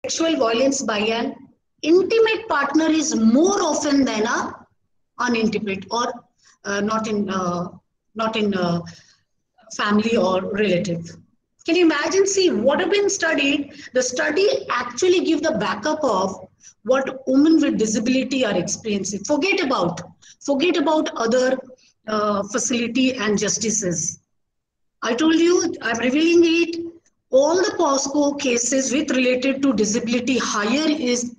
sexual violence by an intimate partner is more often than a unintimate or not in family or relative. Can you imagine? See, what have been studied, the study actually give the backup of what women with disability are experiencing. Forget about other facility and justices. I told you, I'm revealing it. All the POSCO cases with related to disability higher is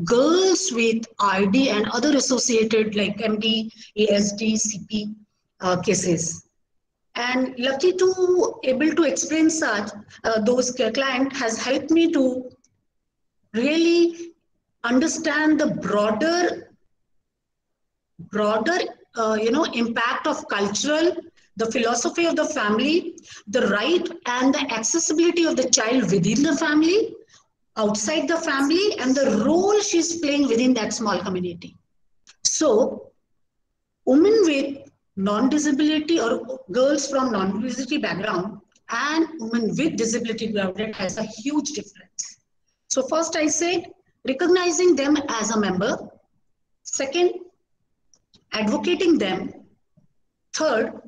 girls with ID and other associated like MD, ASD, CP cases. And lucky to able to explain such, those client has helped me to really understand the broader impact of cultural, the philosophy of the family, the right and the accessibility of the child within the family, outside the family, and the role she's playing within that small community. So women with non-disability or girls from non-disability background and women with disability background has a huge difference. So first I said recognizing them as a member. Second, advocating them. Third,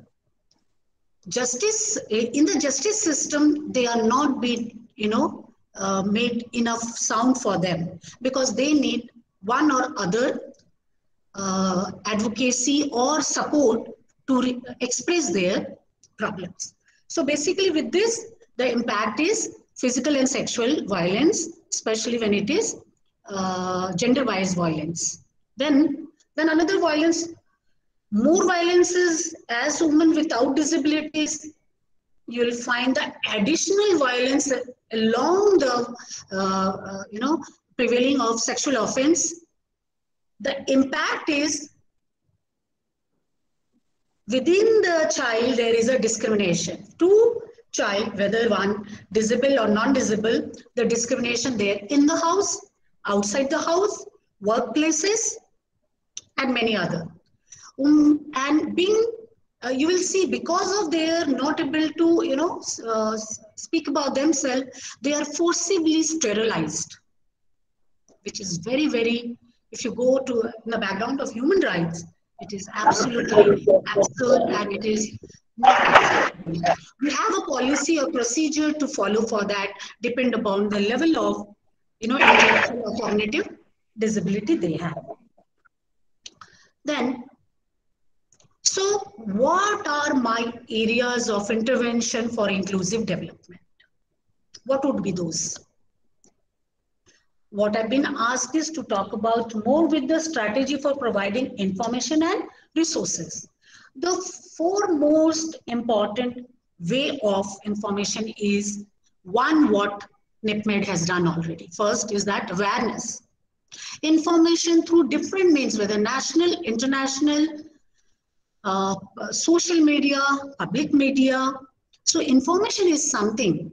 justice in the justice system, they are not being made enough sound for them because they need one or other advocacy or support to express their problems. So basically with this, the impact is physical and sexual violence, especially when it is gender-wise violence. Then another violence, more violence is as women without disabilities, you'll find the additional violence along the prevailing of sexual offense. The impact is within the child there is a discrimination to child, whether one disabled or non-disabled, the discrimination there in the house, outside the house, workplaces, and many other. And being you will see because of their not able to speak about themselves, they are forcibly sterilized, which is very, very, if you go to the background of human rights, it is absolutely absurd and it is not acceptable. We have a policy or procedure to follow for that, depend upon the level of intellectual or cognitive disability they have. Then, so what are my areas of intervention for inclusive development? What would be those? What I've been asked is to talk about more with the strategy for providing information and resources. The foremost important way of information is one what NIPMED has done already. First is that awareness. Information through different means, whether national, international, social media, public media. So information is something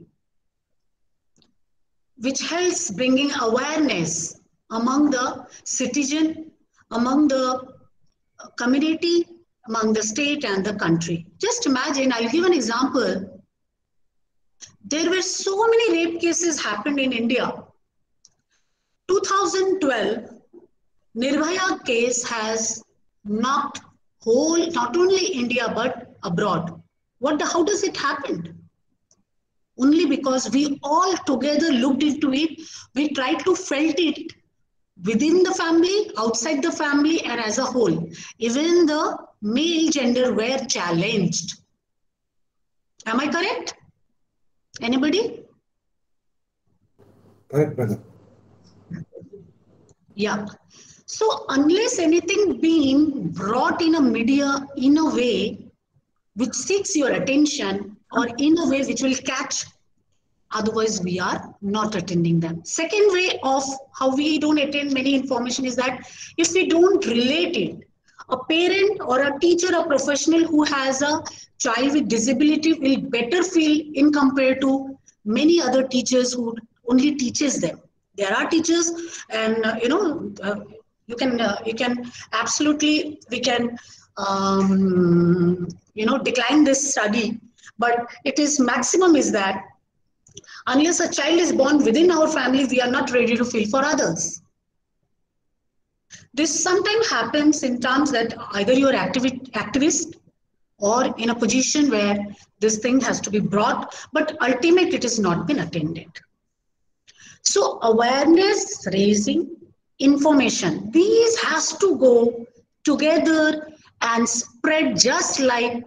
which helps bringing awareness among the citizen, among the community, among the state and the country. Just imagine, I'll give an example. There were so many rape cases happened in India. 2012, Nirbhaya case has knocked whole, not only India, but abroad. How does it happen? Only because we all together looked into it, we tried to felt it within the family, outside the family, and as a whole. Even the male gender were challenged. Am I correct? Anybody? Correct, brother. Yeah. So unless anything being brought in a media in a way which seeks your attention or in a way which will catch, otherwise we are not attending them. Second way of how we don't attend many information is that if we don't relate it, a parent or a teacher or professional who has a child with disability will better feel in compared to many other teachers who only teaches them. There are teachers and you can absolutely, we can decline this study, but it is maximum is that Unless a child is born within our family, we are not ready to feel for others. This sometimes happens in terms that either you are activist or in a position where this thing has to be brought, but ultimately it has not been attended. So awareness raising, information, these has to go together and spread just like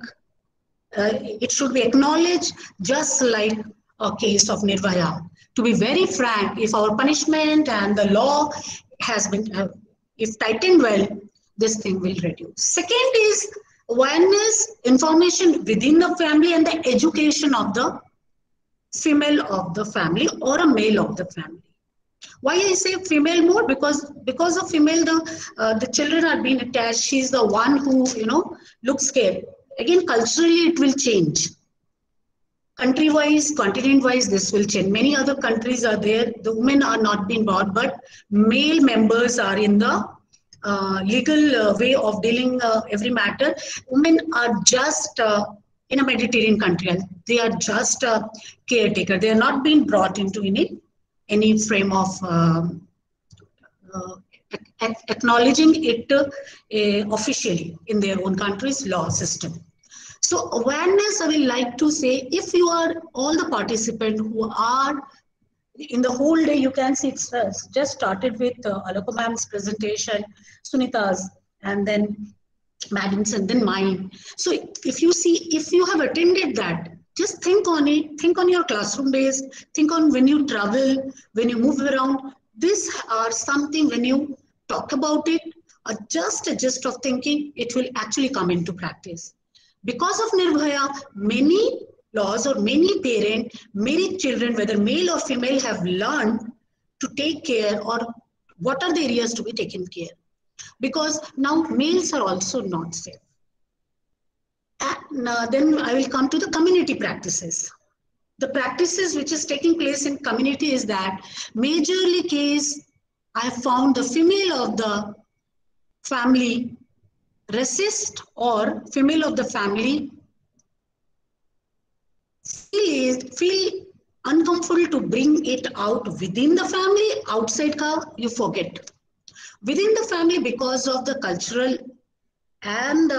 it should be acknowledged, just like a case of Nirbhaya. To be very frank, if our punishment and the law has been, if tightened well, this thing will reduce. Second is awareness, information within the family and the education of the female of the family or a male of the family. Why I say female more? Because of female, the children are being attached. She's the one who looks scared. Again, culturally, it will change. Country-wise, continent-wise, this will change. Many other countries are there. The women are not being brought, but male members are in the legal way of dealing every matter. Women are just in a Mediterranean country. They are just a caretaker. They are not being brought into any frame of acknowledging it officially in their own country's law system. So awareness, I will like to say, if you are all the participants who are in the whole day, you can see it's just started with Aloko ma'am's presentation, Sunita's, and then Madam's, and then mine. So if you have attended that, just think on it, think on your classroom days, think on when you travel, when you move around. These are something when you talk about it, or just a gist of thinking, it will actually come into practice. Because of Nirbhaya, many laws or many parents, many children, whether male or female, have learned to take care or what are the areas to be taken care. Because now males are also not safe. And then I will come to the community practices. The practices which is taking place in community is that majorly case I found the female of the family resist or female of the family feel uncomfortable to bring it out within the family. Outside ka you forget. Within the family, because of the cultural and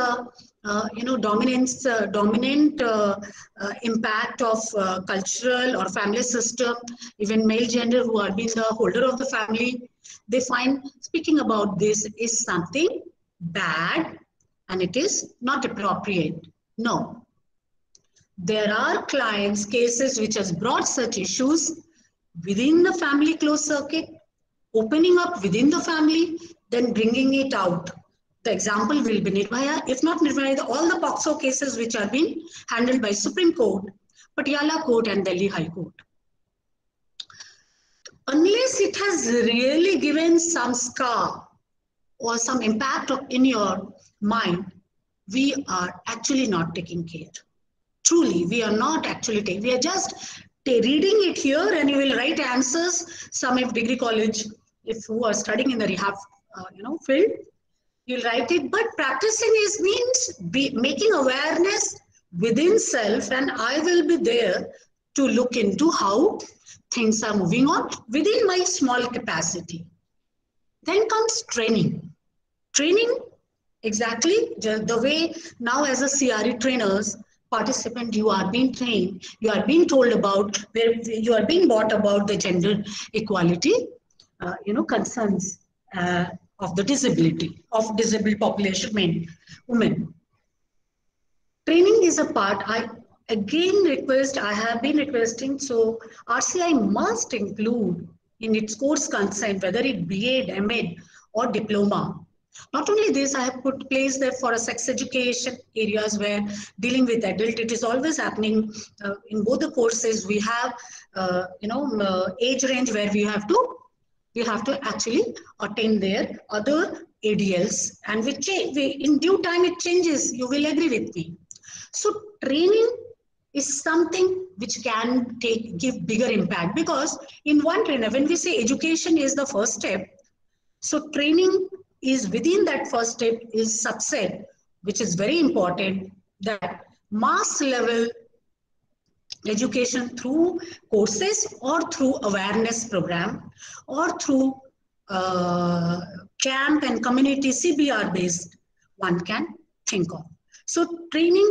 dominant impact of cultural or family system, even male gender who are being the holder of the family, they find speaking about this is something bad and it is not appropriate. No. There are clients, cases which has brought such issues within the family closed circuit, opening up within the family, then bringing it out. The example will be Nirbhaya. If not Nirbhaya, all the POCSO cases which are being handled by Supreme Court, Patiala Court and Delhi High Court. Unless it has really given some scar or some impact in your mind, we are actually not taking care. Truly, we are not actually taking. We are just reading it here, and you will write answers. Some if degree college, if who are studying in the rehab, field, you'll write it. But practicing means making awareness within self, and I will be there to look into how things are moving on within my small capacity. Then comes training. Training, exactly the way now as a CRE trainers, participant, you are being trained, you are being told about, where you are being taught about the gender equality, concerns of the disability, of disabled population, men, women. Training is a part, I have been requesting, so RCI must include in its course consent, whether it be ED, MEd or diploma. Not only this, I have put place there for a sex education areas where dealing with adult, it is always happening in both the courses. We have, age range where we have to actually attain their other ADLs, and in due time it changes. You will agree with me. So training is something which can give bigger impact, because in one trainer, when we say education is the first step, so training is within that first step is subset, which is very important, that mass level education through courses or through awareness program or through camp and community CBR based, one can think of. So training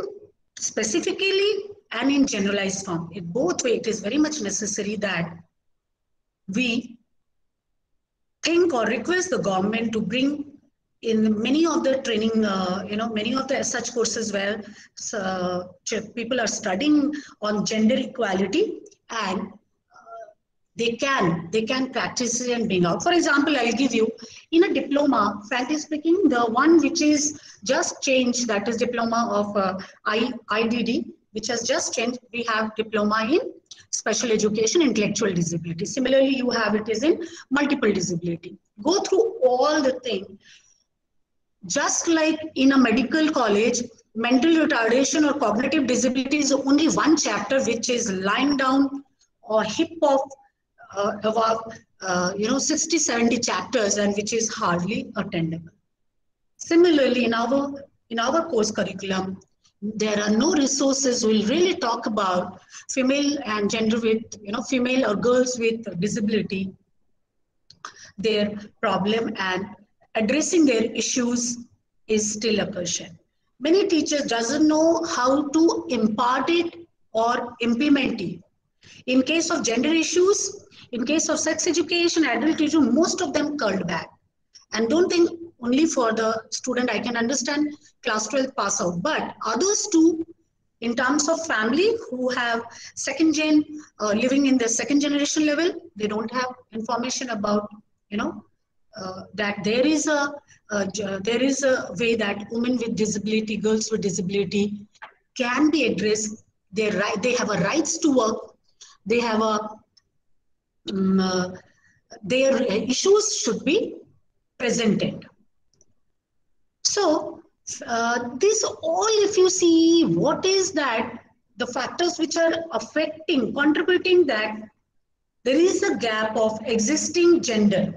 specifically and in generalized form, in both ways, it is very much necessary that we think or request the government to bring in many of the training, many of the such courses where people are studying on gender equality, and they can practice it and bring out. For example, I'll give you in a diploma, frankly speaking, the one which is just changed, that is diploma of IDD, which has just changed. We have diploma in special education, intellectual disability. Similarly, you have it is in multiple disability. Go through all the thing. Just like in a medical college, mental retardation or cognitive disability is only one chapter which is lying down or heap of about 60-70 chapters, and which is hardly attendable. Similarly, in our course curriculum, there are no resources will really talk about female and gender with, female or girls with disability, their problem, and addressing their issues is still a question. Many teachers doesn't know how to impart it or implement it. In case of gender issues, in case of sex education, adult education, most of them curled back. And don't think only for the student, I can understand class 12 pass out, but others too, in terms of family who have second gen, living in the second generation level, they don't have information about, that there is a way that women with disability, girls with disability can be addressed. They have a rights to work. They have their issues should be presented. So this all, if you see, what is that the factors which are affecting, contributing that there is a gap of existing gender,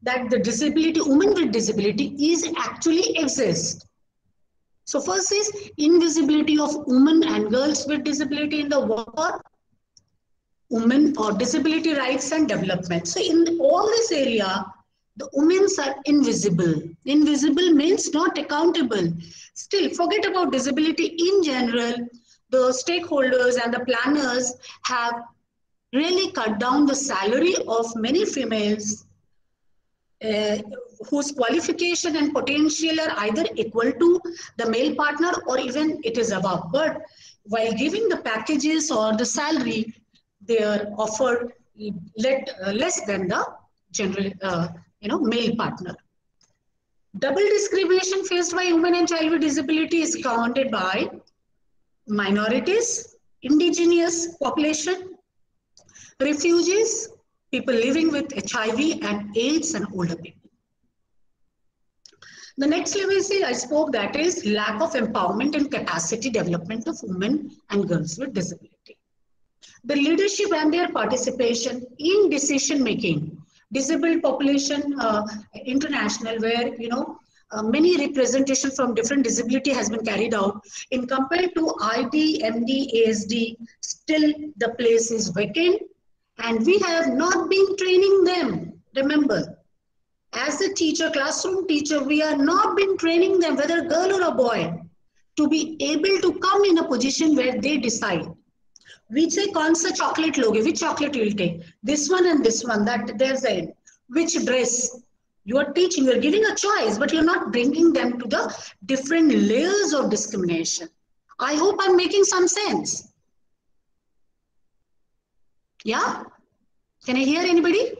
that the disability, women with disability is actually exist. So first is invisibility of women and girls with disability in the work or women or disability rights and development. So in all this area, the women are invisible. Invisible means not accountable. Still, forget about disability in general. The stakeholders and the planners have really cut down the salary of many females whose qualification and potential are either equal to the male partner or even it is above. But while giving the packages or the salary, they are offered less than the general, male partner. Double discrimination faced by women and child with disability is counted by minorities, indigenous population, refugees, people living with HIV and AIDS, and older people. The next level I spoke, that is lack of empowerment and capacity development of women and girls with disability. The leadership and their participation in decision making. Disabled population international, where many representation from different disability has been carried out. In compared to ID, MD, ASD, still the place is vacant, and we have not been training them. Remember, as a teacher, classroom teacher, we are not been training them, whether a girl or a boy, to be able to come in a position where they decide. We say, kaun sa chocolate loge? Which chocolate you will take? This one and this one. That there's a which dress you are teaching. You are giving a choice, but you're not bringing them to the different layers of discrimination. I hope I'm making some sense. Yeah? Can I hear anybody?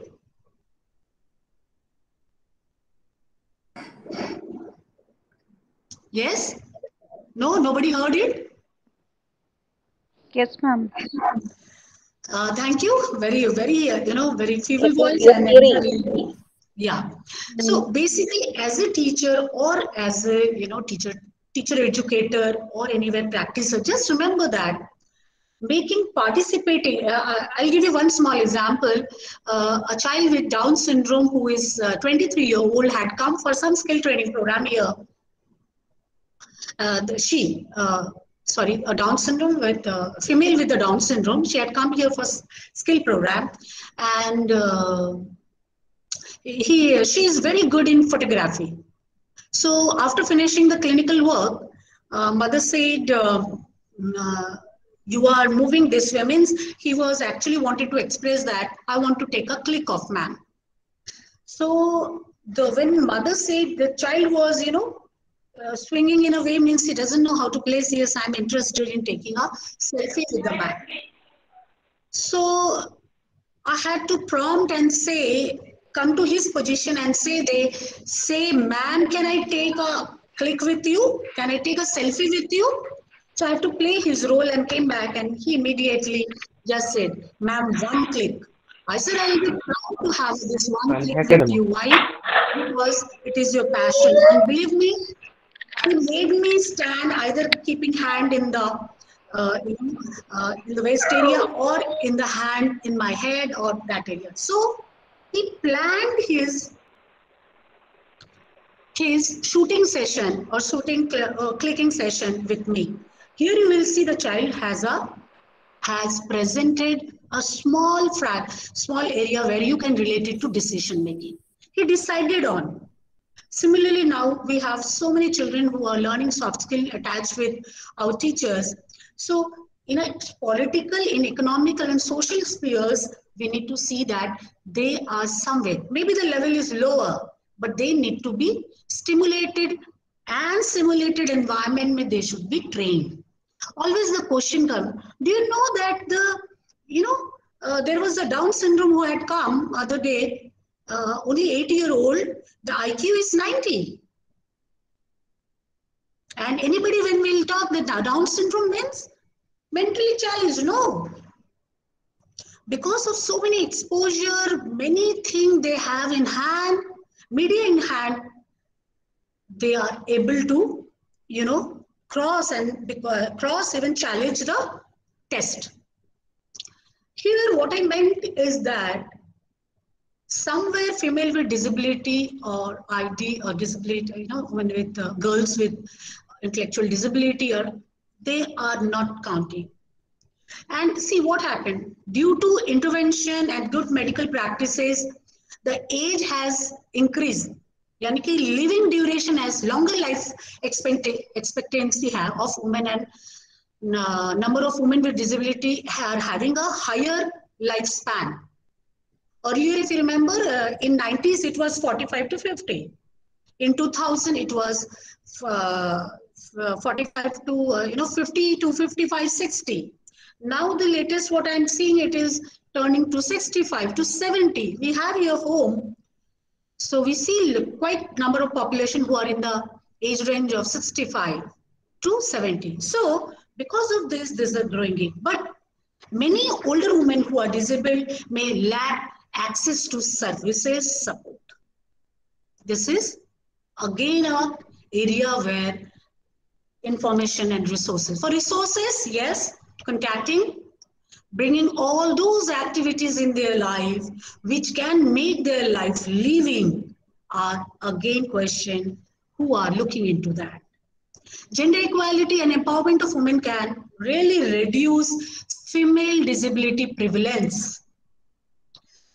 Yes? No, nobody heard it? Yes, ma'am. Thank you. Very, very feeble voice. And yeah. So basically, as a teacher or as a teacher educator or anywhere practicer, just remember that participating. I'll give you one small example. A child with Down syndrome who is 23-year-old had come for some skill training program here. sorry, a Down syndrome with a female with the Down syndrome. She had come here for skill program, and she is very good in photography. So after finishing the clinical work, mother said, "You are moving this way." Means he was actually wanted to express that I want to take a click of man. So when mother said the child was, swinging in a way, means he doesn't know how to place. Yes, I'm interested in taking a selfie with the man. So I had to prompt and say, come to his position and say, man, can I take a click with you? Can I take a selfie with you? So I have to play his role and came back and he immediately just said, ma'am, one click. I said, I'll be proud to have this one click with you. Why? Because it is your passion. And believe me, he made me stand either keeping hand in the in the waist area or in the hand in my head or that area. So he planned his shooting session or clicking session with me. Here you will see the child has presented a small area where you can relate it to decision making. He decided on. Similarly, now we have so many children who are learning soft skill attached with our teachers. So in a political, in economical and social spheres, we need to see that they are somewhere. Maybe the level is lower, but they need to be stimulated and simulated environment where they should be trained. Always the question comes, do you know that there was a Down syndrome who had come other day, only 8-year-old, the IQ is 90. And anybody when we'll talk that Down syndrome means mentally challenged, no. Because of so many exposure, many things they have in hand, media in hand, they are able to, cross even challenge the test. Here what I meant is that somewhere female with disability or ID or disability, women with girls with intellectual disability, or they are not counting. And see what happened. Due to intervention and good medical practices, the age has increased. Yani ki living duration has longer life expectancy of women, and number of women with disability are having a higher lifespan. Earlier, if you remember, in 90s it was 45 to 50. In 2000 it was 45 to 50 to 55, 60. Now the latest what I'm seeing, it is turning to 65 to 70. We have here home. So we see quite number of population who are in the age range of 65 to 70. So because of this is a growing age. But many older women who are disabled may lack access to services support. This is again an area where information and resources. For resources, yes, contacting, bringing all those activities in their life which can make their life living are again question who are looking into that. Gender equality and empowerment of women can really reduce female disability prevalence.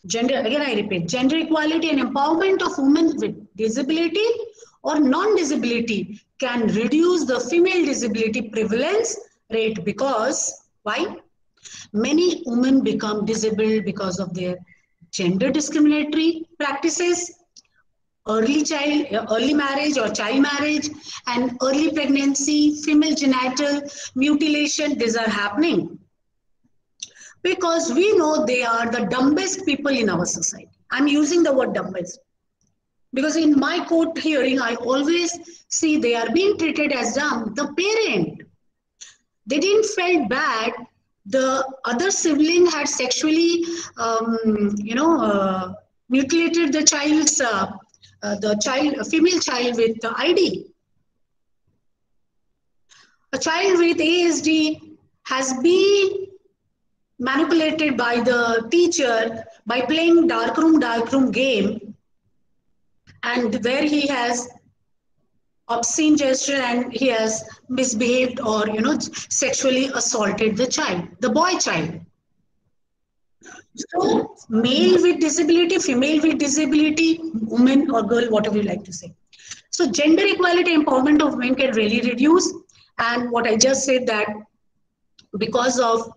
Again I repeat, gender equality and empowerment of women with disability or non-disability can reduce the female disability prevalence rate. Because why? Many women become disabled because of their gender discriminatory practices, early marriage or child marriage, and early pregnancy, female genital mutilation. These are happening because we know they are the dumbest people in our society. I'm using the word dumbest because in my court hearing, I always see they are being treated as dumb. The parent, they didn't feel bad. The other sibling had sexually, mutilated the child's, a female child with the ID. A child with ASD has been manipulated by the teacher by playing dark room game, and where he has obscene gesture and he has misbehaved or, you know, sexually assaulted the child, the boy child. So male with disability, female with disability, woman or girl, whatever you like to say. So gender equality, empowerment of women can really reduce. And what I just said, that because of,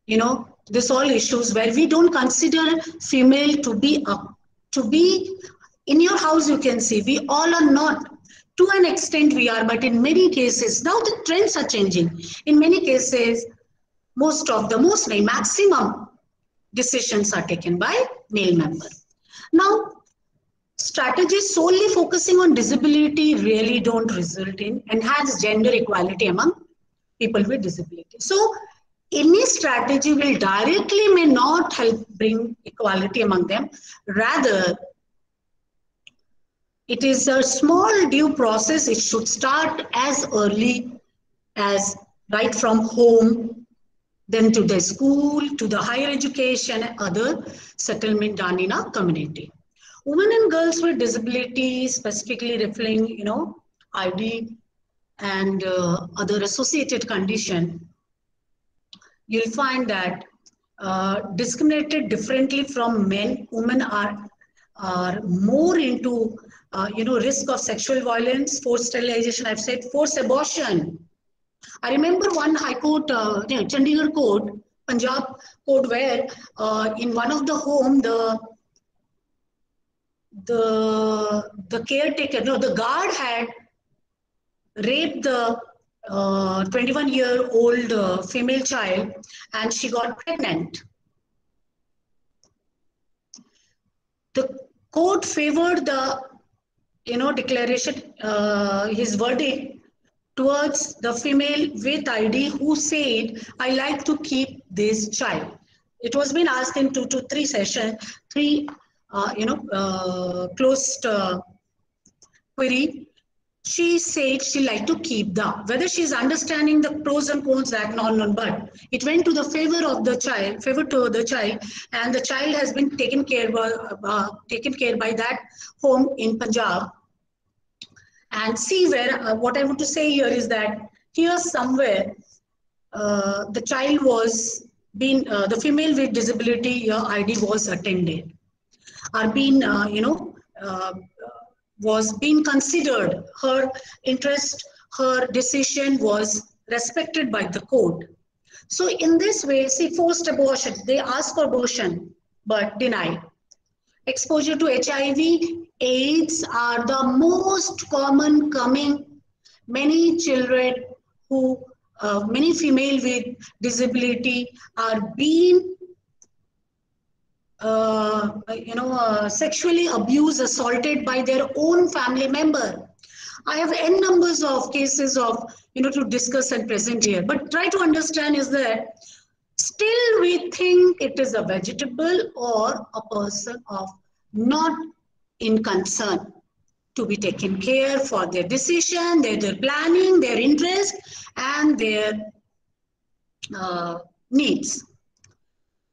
you know, this all issues where we don't consider female to be up, to be in your house, you can see we all are not. To an extent we are, but in many cases, now the trends are changing. In many cases, mostly maximum decisions are taken by male members. Now, strategies solely focusing on disability really don't result in enhanced gender equality among people with disability. So, any strategy will directly may not help bring equality among them. Rather, it is a small due process. It should start as early as right from home, then to the school, to the higher education, and other settlement done in our community. Women and girls with disabilities, specifically referring, you know, ID and other associated condition, you'll find that discriminated differently from men. Women are more into, you know, risk of sexual violence, forced sterilization. I've said forced abortion. I remember one High Court, Chandigarh Court, Punjab Court, where in one of the home, the caretaker, no, the guard had raped the 21-year-old female child, and she got pregnant. The court favored the, you know, declaration, his verdict towards the female with ID who said, I like to keep this child. It was been asked in 2 to 3 sessions, closed query. She said she liked to keep the, whether she's understanding the pros and cons, that non, but it went to the favor to the child, and the child has been taken care by that home in Punjab. And see where, what I want to say here is that here somewhere the child was being, the female with disability ID was attended, or being, was being considered, her interest, her decision was respected by the court. So in this way, see, forced abortion, they ask for abortion, but denied. Exposure to HIV, AIDS are the most common coming. Many children who, many female with disability are being, sexually abused, assaulted by their own family member. I have n numbers of cases of, to discuss and present here, but try to understand is that still we think it is a vegetable or a person of not in concern to be taken care for their decision, their planning, their interest, and their needs.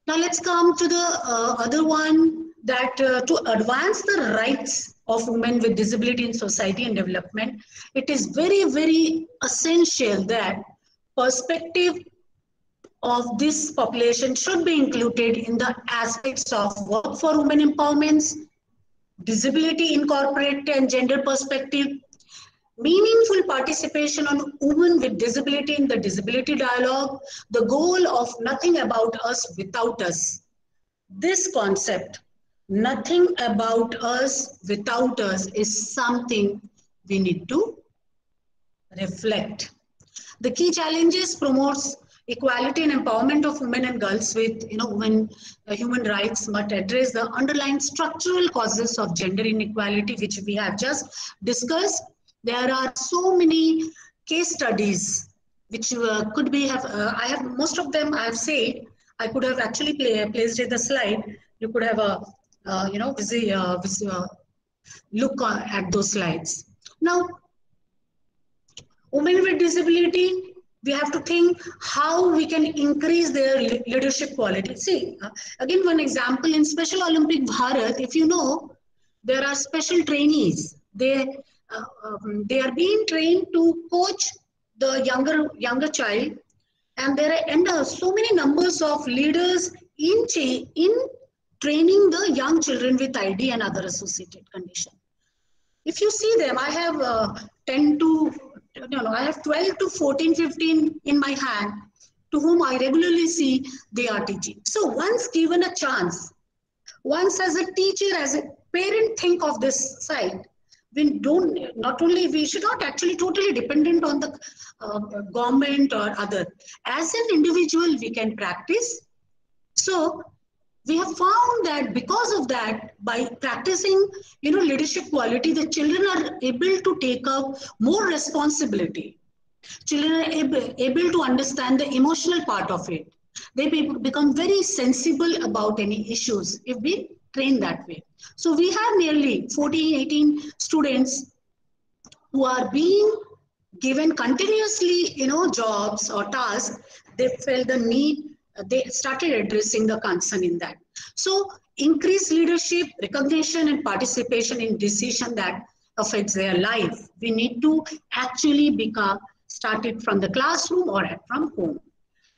Now let's come to the other one, that to advance the rights of women with disability in society and development, it is very, very essential that perspective of this population should be included in the aspects of work for women empowerment, disability incorporated and gender perspective, meaningful participation on women with disability in the disability dialogue, the goal of nothing about us without us. This concept, nothing about us without us, is something we need to reflect. The key challenges promotes equality and empowerment of women and girls with, human rights, but address the underlying structural causes of gender inequality, which we have just discussed. There are so many case studies which could be I have most of them. I have said I could have actually placed in the slide. You could have a look at those slides. Now, women with disability, we have to think how we can increase their leadership quality. See, again, one example in Special Olympic Bharat, if you know, there are special trainees. They they are being trained to coach the younger child, and there are so many numbers of leaders in training the young children with ID and other associated conditions. If you see them, I have 10 to, I have 12 to 14, 15 in my hand, to whom I regularly see they are teaching. So once given a chance, once as a teacher, as a parent, think of this side. We don't, not only, we should not actually totally dependent on the government or other. As an individual, we can practice. So we have found that because of that, by practicing, leadership quality, the children are able to take up more responsibility. Children are able to understand the emotional part of it. They become very sensible about any issues if we train that way. So we have nearly 14, 18 students who are being given continuously, jobs or tasks. They felt the need, they started addressing the concern in that. So increase leadership, recognition and participation in decision that affects their life. We need to actually start it from the classroom or from home.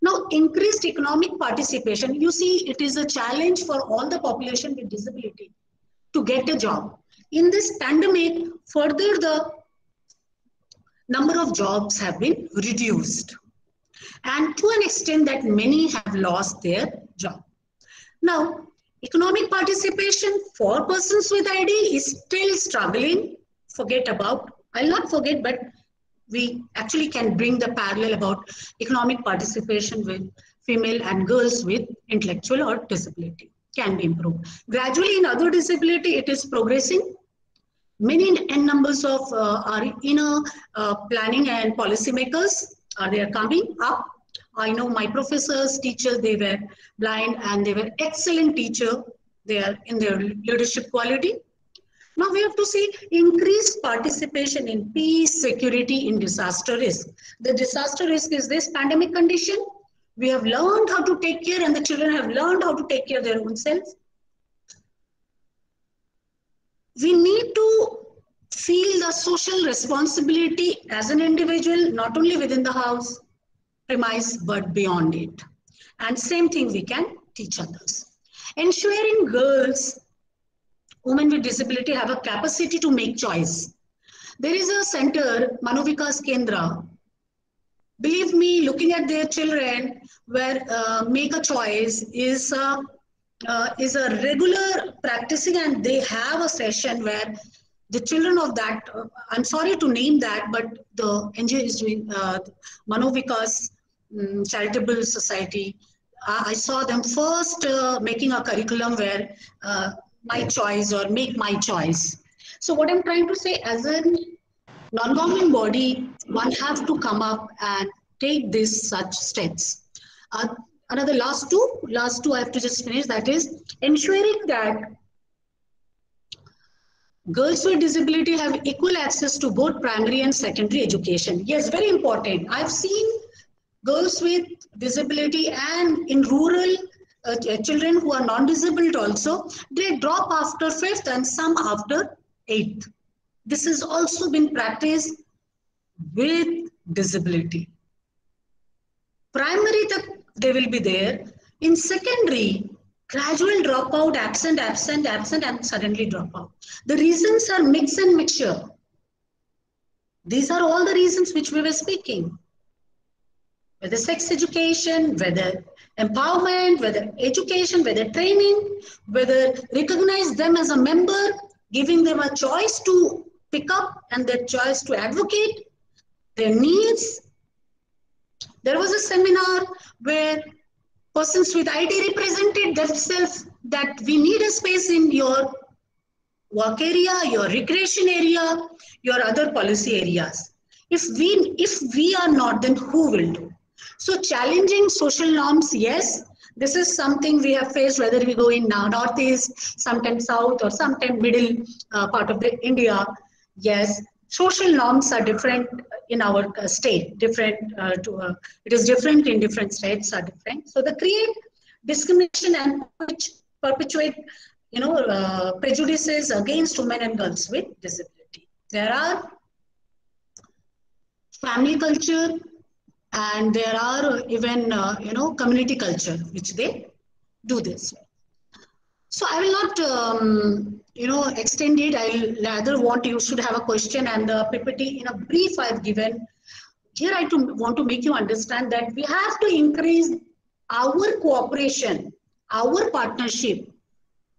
Now, increased economic participation, you see, it is a challenge for all the population with disability to get a job. In this pandemic, further the number of jobs have been reduced, and to an extent that many have lost their job. Now, economic participation for persons with ID is still struggling. I'll not forget, but we actually can bring the parallel about economic participation with female and girls with intellectual or disability can be improved. Gradually in other disability, it is progressing. Many numbers of our inner planning and policymakers they are coming up. I know my professors, teachers, they were blind and they were excellent teacher. They are in their leadership quality. Now we have to see increased participation in peace, security, in disaster risk. The disaster risk is this pandemic condition. We have learned how to take care, and the children have learned how to take care of their own selves. We need to feel the social responsibility as an individual, not only within the house premise, but beyond it. And same thing we can teach others. Ensuring girls, women with disability have a capacity to make choice. There is a center, Manovikas Kendra. Believe me, looking at their children where make a choice is a regular practicing, and they have a session where the children of that, I'm sorry to name that, but the NGO is doing Manovikas Charitable Society. I saw them first making a curriculum where my choice or make my choice. So what I'm trying to say, as a non-government body, one has to come up and take these such steps. Another last two I have to just finish, that is ensuring that girls with disability have equal access to both primary and secondary education. Yes, very important. I've seen girls with disability and in rural children who are non-disabled also, they drop after 5th and some after 8th. This has also been practiced with disability. Primary, they will be there. In secondary, gradual dropout, absent, and suddenly dropout. The reasons are mix and mixture. These are all the reasons which we were speaking. Whether sex education, whether empowerment, whether education, whether training, whether recognize them as a member, giving them a choice to pick up and their choice to advocate their needs. There was a seminar where persons with ID represented themselves that we need a space in your work area, your recreation area, your other policy areas. If we are not, then who will do? So challenging social norms, yes, this is something we have faced, whether we go in now northeast, sometimes south, or sometimes middle part of the India. Yes, social norms are different in our state, different it is different in different states are different. So they create discrimination and perpetuate prejudices against women and girls with disability. There are family culture, and there are even community culture which they do this. So I will not extend it. I rather want you should have a question, and the PPT in a brief I've given. Here I want to make you understand that we have to increase our cooperation, our partnership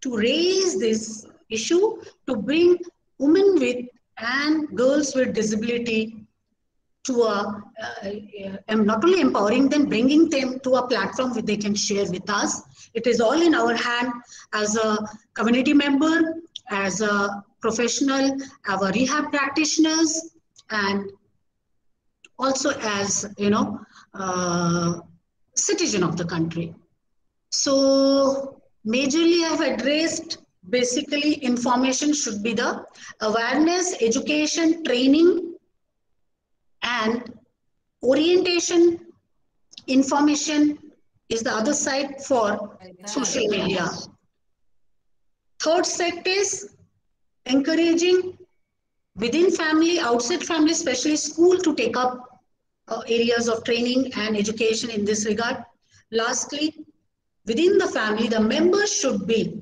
to raise this issue, to bring women with and girls with disability to not only empowering them, bringing them to a platform where they can share with us. It is all in our hand as a community member, as a professional, our rehab practitioners, and also as citizen of the country. So majorly I've addressed basically information should be the awareness, education, training, and orientation. Information is the other side for social media. Third set is encouraging within family, outside family, especially school, to take up areas of training and education in this regard. Lastly, within the family, the members should be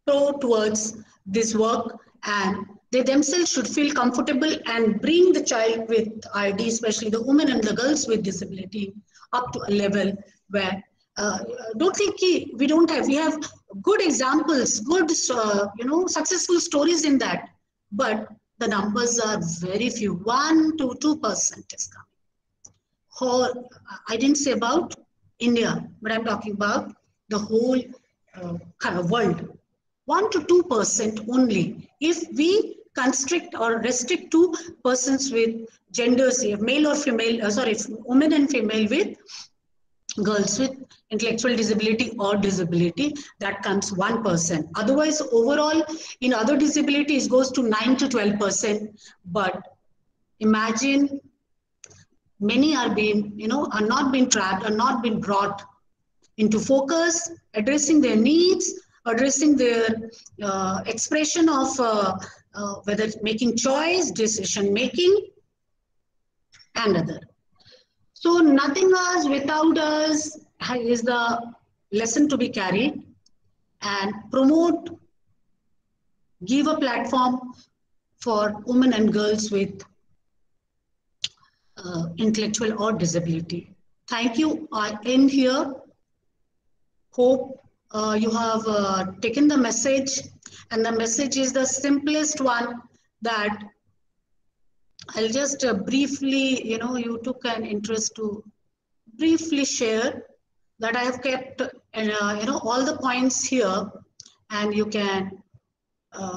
pro towards this work, and they themselves should feel comfortable and bring the child with ID, especially the women and the girls with disability, up to a level where don't think we don't have. We have good examples, good successful stories in that, but the numbers are very few. 1 to 2% is coming. I didn't say about India, but I'm talking about the whole kind of world. 1 to 2% only. If we constrict or restrict to persons with genders, male or female, women and female with girls with intellectual disability or disability, that comes 1%. Otherwise, overall, in other disabilities, goes to 9 to 12%. But imagine many are not being tracked, are not being brought into focus, addressing their needs, addressing their expression of whether it's making choice, decision making, and other. So nothing us without us is the lesson to be carried, and promote, give a platform for women and girls with intellectual or disability. Thank you. I end here. Hope you have taken the message, and the message is the simplest one, that I'll just briefly, you took an interest to briefly share that I have kept, all the points here, and you can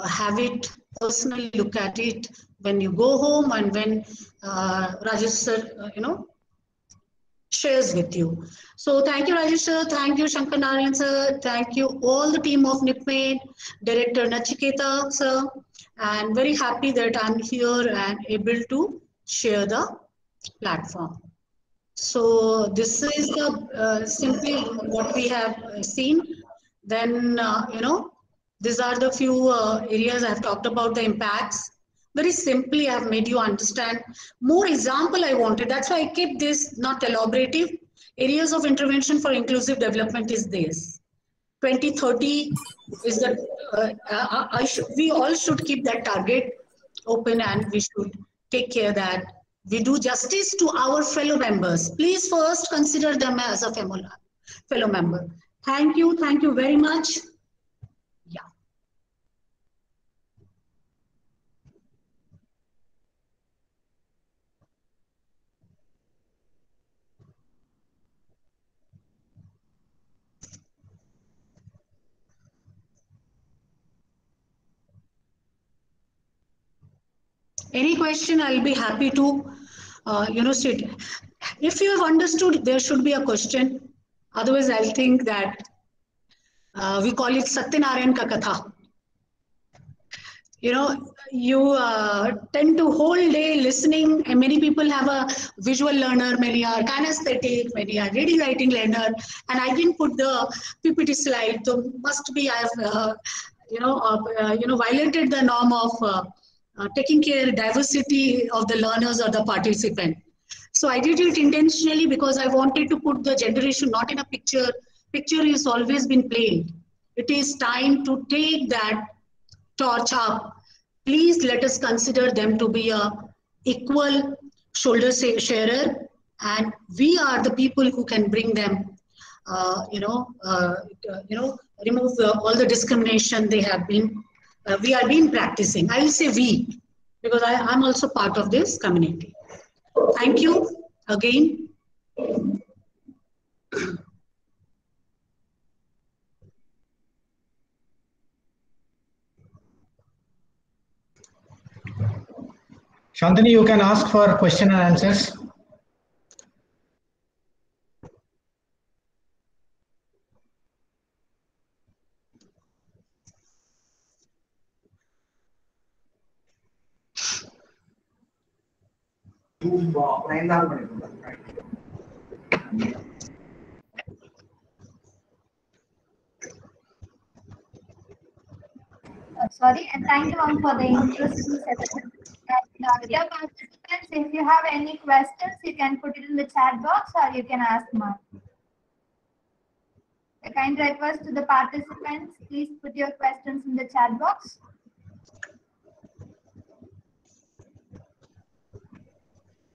have it personally, look at it when you go home and when Rajesh sir, shares with you. So thank you, Rajesh sir. Thank you, Shankar Narayan sir. Thank you, all the team of NIPMED, Director Nachiketa sir. And very happy that I'm here and able to share the platform. So this is the simply what we have seen. Then, these are the few areas I've talked about, the impacts. Very simply, I've made you understand. More example I wanted. That's why I kept this not elaborative. Areas of intervention for inclusive development is this. 2030 is the, we all should keep that target open, and we should take care that we do justice to our fellow members. Please first consider them as a fellow member. Thank you very much. Yeah. Any question, I'll be happy to, sit. If you have understood, there should be a question. Otherwise, I'll think that we call it Satyanarayan Ka Katha. You tend to whole day listening, and many people have a visual learner, many are kinesthetic, many are reading writing learner, and I didn't put the PPT slide, so must be I've violated the norm of taking care diversity of the learners or the participant. So I did it intentionally because I wanted to put the gender issue not in a picture. Picture has always been plain. It is time to take that torch up. Please let us consider them to be a equal shoulder sharer, and we are the people who can bring them. Remove all the discrimination they have been. We are been practicing. I will say we, because I'm also part of this community. Thank you again. Shantanu, you can ask for question and answers. Sorry, and thank you, ma'am, for the interesting session. And dear participants, if you have any questions, you can put it in the chat box or you can ask ma'am. A kind request to the participants, please put your questions in the chat box.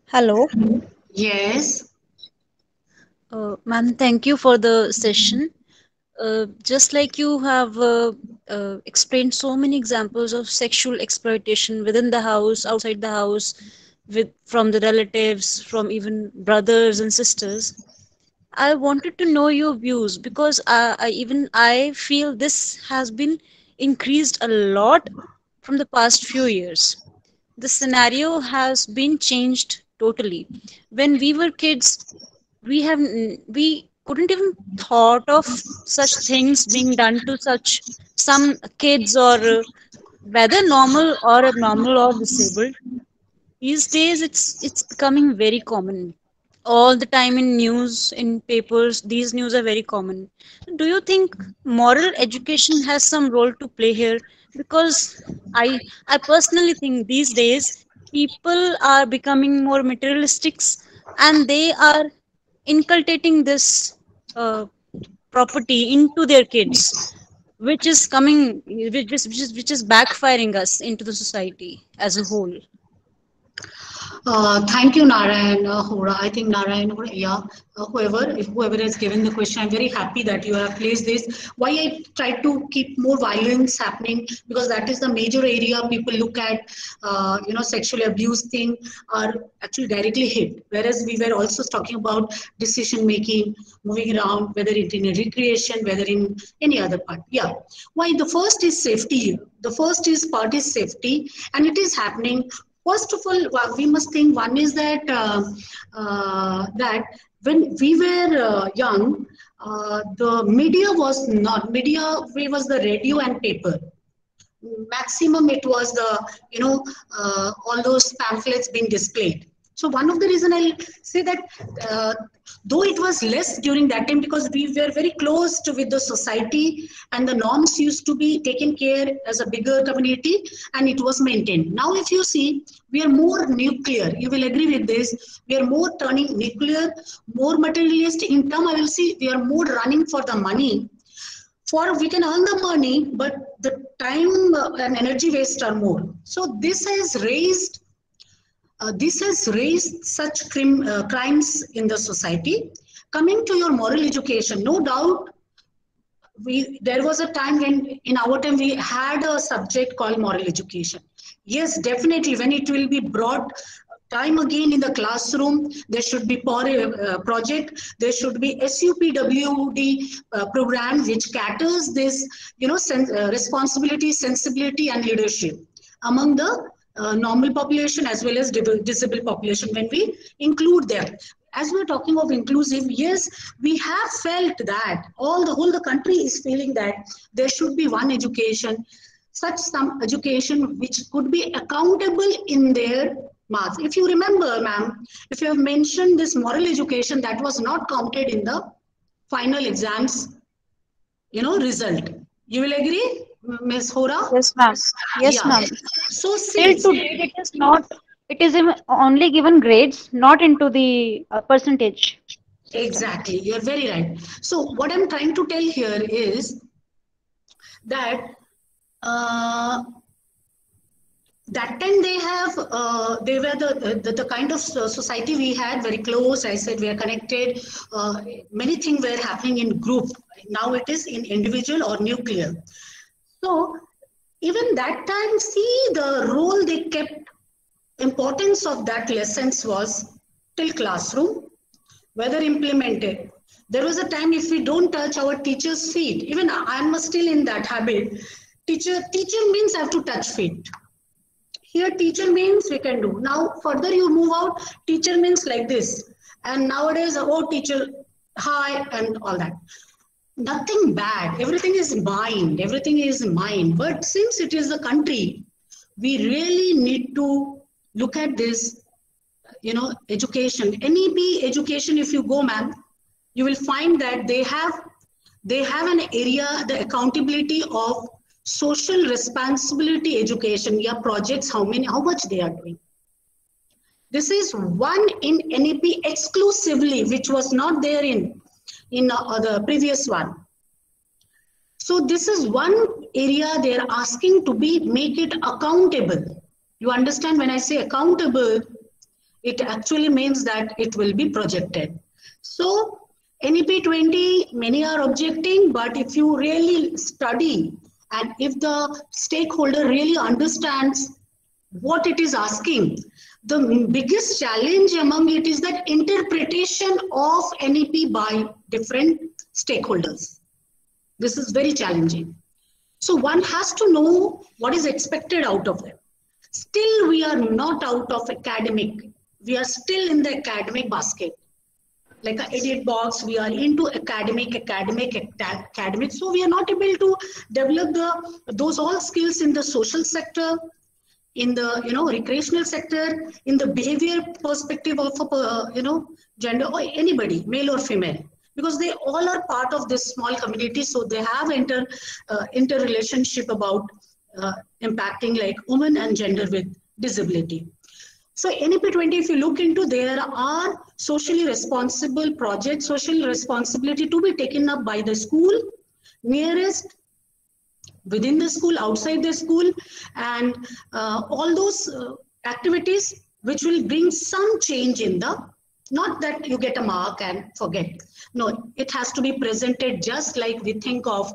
Hello. Yes. Ma'am, thank you for the session. Just like you have explained so many examples of sexual exploitation within the house, outside the house, from the relatives, from even brothers and sisters. I wanted to know your views because I feel this has been increased a lot from the past few years. The scenario has been changed totally. When we were kids, we couldn't even thought of such things being done to such some kids, or whether normal or abnormal or disabled. These days it's becoming very common. All the time in news, in papers, these news are very common. Do you think moral education has some role to play here? Because I personally think these days people are becoming more materialistic, and they are inculcating this property into their kids, which is coming, which is backfiring us into the society as a whole. Thank you, Narayan Hora. I think Narayan Hora, yeah, whoever has given the question, I'm very happy that you have placed this. Why I try to keep more violence happening, because that is the major area people look at, sexual abuse thing are actually directly hit. Whereas we were also talking about decision making, moving around, whether it in a recreation, whether in any other part. Yeah. Why? The first is safety. The first is part is safety, and it is happening. First of all, we must think one is that that when we were young, the media was not media. We was the radio and paper. Maximum it was the all those pamphlets being displayed. So one of the reason I'll say that though it was less during that time, because we were very close with the society and the norms used to be taken care as a bigger community and it was maintained. Now if you see, we are more nuclear. You will agree with this. We are more turning nuclear, more materialist. In term, I will see we are more running for the money. For we can earn the money, but the time and energy waste are more. So this has raised such crimes in the society. Coming to your moral education, no doubt, there was a time when in our time we had a subject called moral education. Yes, definitely, when it will be brought time again in the classroom, there should be project, there should be SUPWD program which caters this, responsibility, sensibility, and leadership among the normal population as well as disabled population when we include them. As we're talking of inclusive, yes, we have felt that the whole country is feeling that there should be one education, such some education which could be accountable in their marks. If you remember, ma'am, if you have mentioned this moral education, that was not counted in the final exams, result. You will agree? Miss Hora? Yes, ma'am. Yes, Yeah. ma'am. So Till see, to date, it is not. It is only given grades, not into the percentage system. exactly, you're very right. So what I'm trying to tell here is that uh, that time they were the kind of society we had, very close. I said we are connected. Many things were happening in group. Now it is in individual or nuclear. So even that time, see the role they kept, importance of that lessons was till classroom, whether implemented. There was a time if we don't touch our teacher's feet, even I'm still in that habit. Teacher means I have to touch feet. Here teacher means we can do. Now further you move out, teacher means like this. And nowadays, oh teacher, hi, and all that. Nothing bad. Everything is mind. Everything is mind. But since it is a country, we really need to look at this, education. NEP education, if you go, ma'am, you will find that they have an area, the accountability of social responsibility education. Yeah, projects, how much they are doing. This is one in NEP exclusively, which was not there in the previous one. So this is one area they are asking to make it accountable. You understand, when I say accountable, it actually means that it will be projected. So NEP 20, many are objecting, but if you really study and if the stakeholder really understands what it is asking, the biggest challenge among it is that interpretation of NEP by different stakeholders. This is very challenging. So one has to know what is expected out of them. Still, we are not out of academic. We are still in the academic basket. Like an edit box, we are into academic. So we are not able to develop those all skills in the social sector, in the recreational sector, in the behavior perspective of gender, or anybody, male or female, because they all are part of this small community. So they have interrelationship about impacting like women and gender with disability. So NEP 20, if you look into, there are socially responsible projects, social responsibility to be taken up by the school, nearest, within the school, outside the school, and all those activities which will bring some change in the, not that you get a mark and forget. No, it has to be presented just like we think of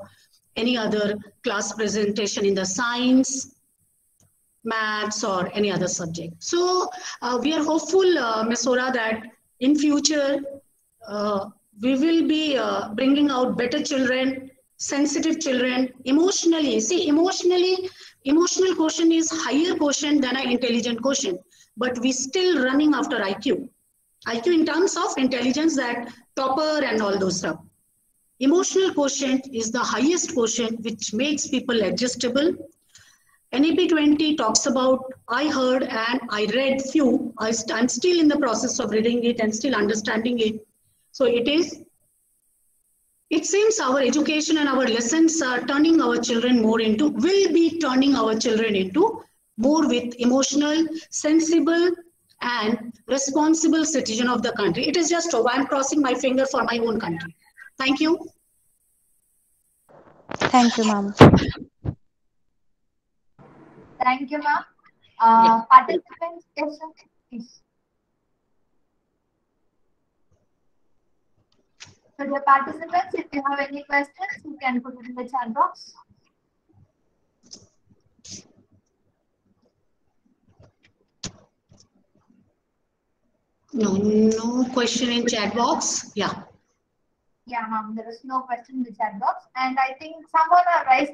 any other class presentation in the science, maths, or any other subject. So we are hopeful, Ms. Hora, that in future we will be bringing out better children, sensitive children, emotionally. See, emotional quotient is higher quotient than an intelligent quotient, but we still running after IQ. IQ in terms of intelligence, that topper and all those stuff. Emotional quotient is the highest quotient, which makes people adjustable. NEP 20 talks about, I heard and I read few, I'm still in the process of reading it and still understanding it. So it seems our education and our lessons are turning our children will be turning our children into more with emotional, sensible, and responsible citizen of the country. It is just, I'm crossing my finger for my own country. Thank you. Thank you, ma'am. Thank you, ma'am. Participants, yes, sir, please. So the participants, if you have any questions, you can put it in the chat box. No question in chat box. Yeah. Yeah, ma'am, there is no question in the chat box. And I think someone raised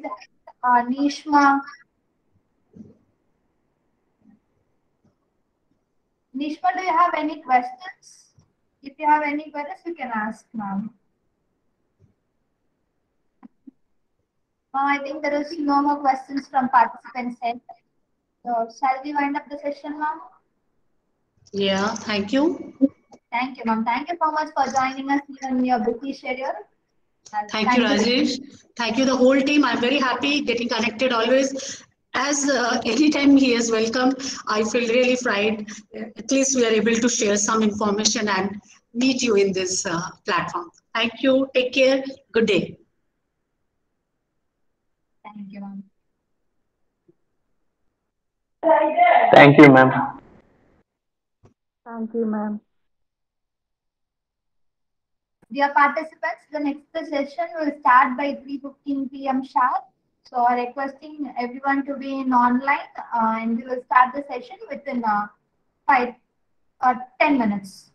Nishma. Nishma, do you have any questions? If you have any questions, you can ask, ma'am. I think there is no more questions from participants. So shall we wind up the session, ma'am? Yeah, thank you. Thank you, ma'am. Thank you so much for joining us in your busy schedule. Thank you, Rajesh. Thank you, the whole team. I'm very happy getting connected always. As anytime he is welcome, I feel really pride. At least we are able to share some information and meet you in this platform. Thank you. Take care. Good day. Thank you, ma'am. Thank you, ma'am. Thank you, ma'am. Dear participants, the next session will start by 3:15 p.m. sharp. So requesting everyone to be in online and we will start the session within 10 minutes.